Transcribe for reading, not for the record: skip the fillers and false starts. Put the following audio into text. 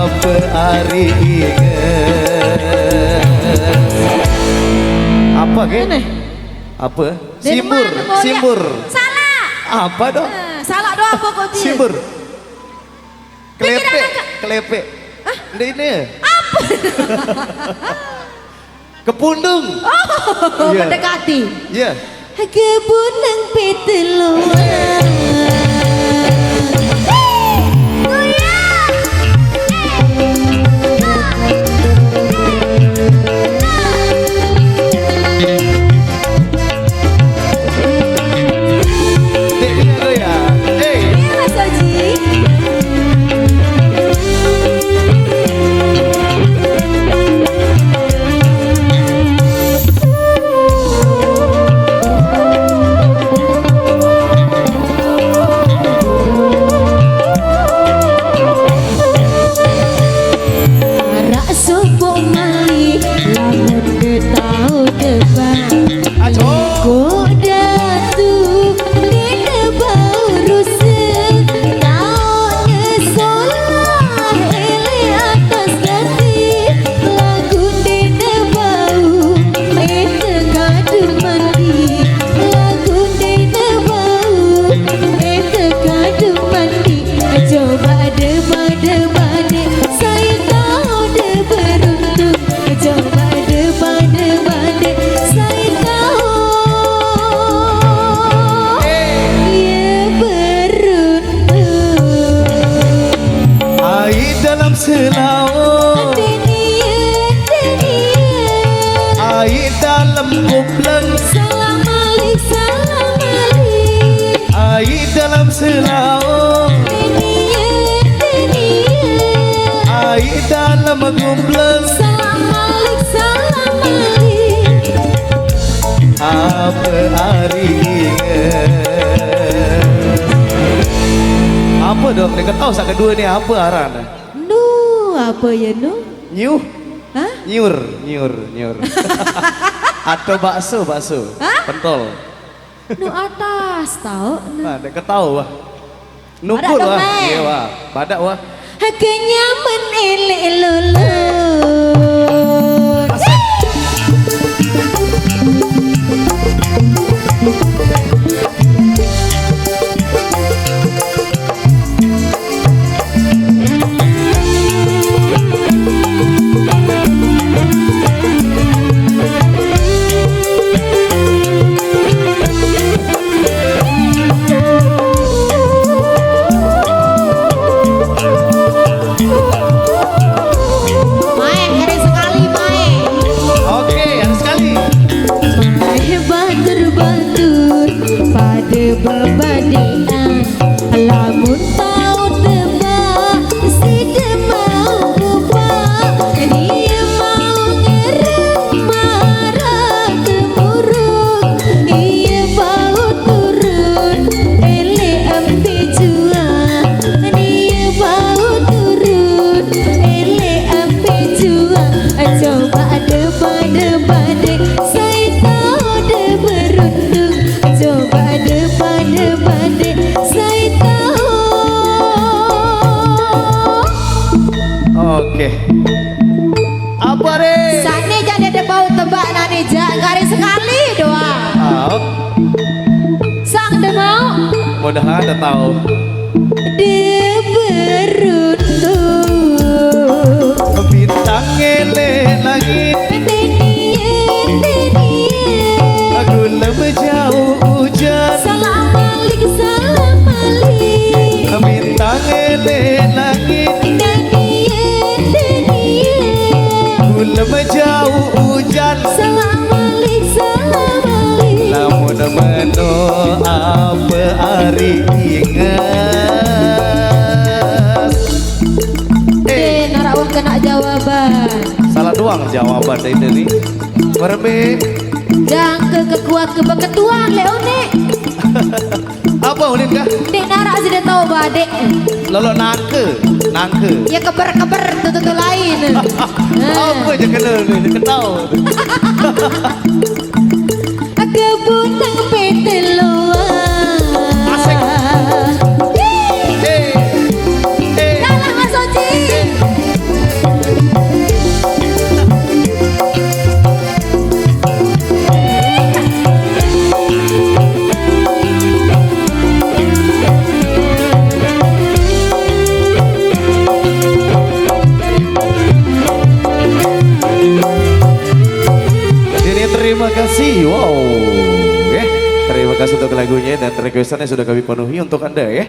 apa hari inget. Apa gini? Apa? Simbur, simbur. Salah. Apa dong? Salah doang pokoknya. Simbur. Kelepek, kelepek. Ini. Apa? Kepundung. Oh, yeah. Mendekati. Iya. Kepundung piteluan. Selaut air dalam kumpulan salam alik salam alik air dalam selaut air dalam kumpulan salam alik salam alik apa hari inget. Apa dong? Dia tahu sak kedua ni apa arahnya? Apa ya nu? Nyuh? Hah? Nyur, nyur, nyur. Atau bakso, bakso. Hah? Pentol. Nu atas tahu? Nah, dia ketahu wah. Nukul wah. Iya wah. Badak wah. Kenyaman elek lulu. Berbandingan lamun tahu tebak si demau ubah dia mau ngerem marah temurung ia bau turun ele ampi juang dia bau turun ele ampi juang coba depan dek saya tahu de beruntung coba depan saya tahu. Oke. Apa re? Sane jadi ada bau tebak nani garis sekali doang. Oh. Sang de mau. Mudah-mudahan ada tahu. De beruntung. Bintang ele langit. Lagu lebih jauh hujan. Salam alik salam alik. Bintang ele langit. Lebih jauh hujan. Salam alik salam alik. Lamun meno apa hari inget. Narawang kena jawaban. Salah doang jawaban dari tadi. Merbe. Dan kekuat kebeketuan Leone. Apa ulin kah? Dek narak sudah tahu badek. Lolo nangke, nangke. Ya keber tutu lain. Apa aja kenal nih, kenal. Kebunang peteluan. Asik. Dalam Mas Oji. terima kasih. Wow. Terima kasih untuk lagunya dan requestannya sudah kami penuhi untuk Anda ya.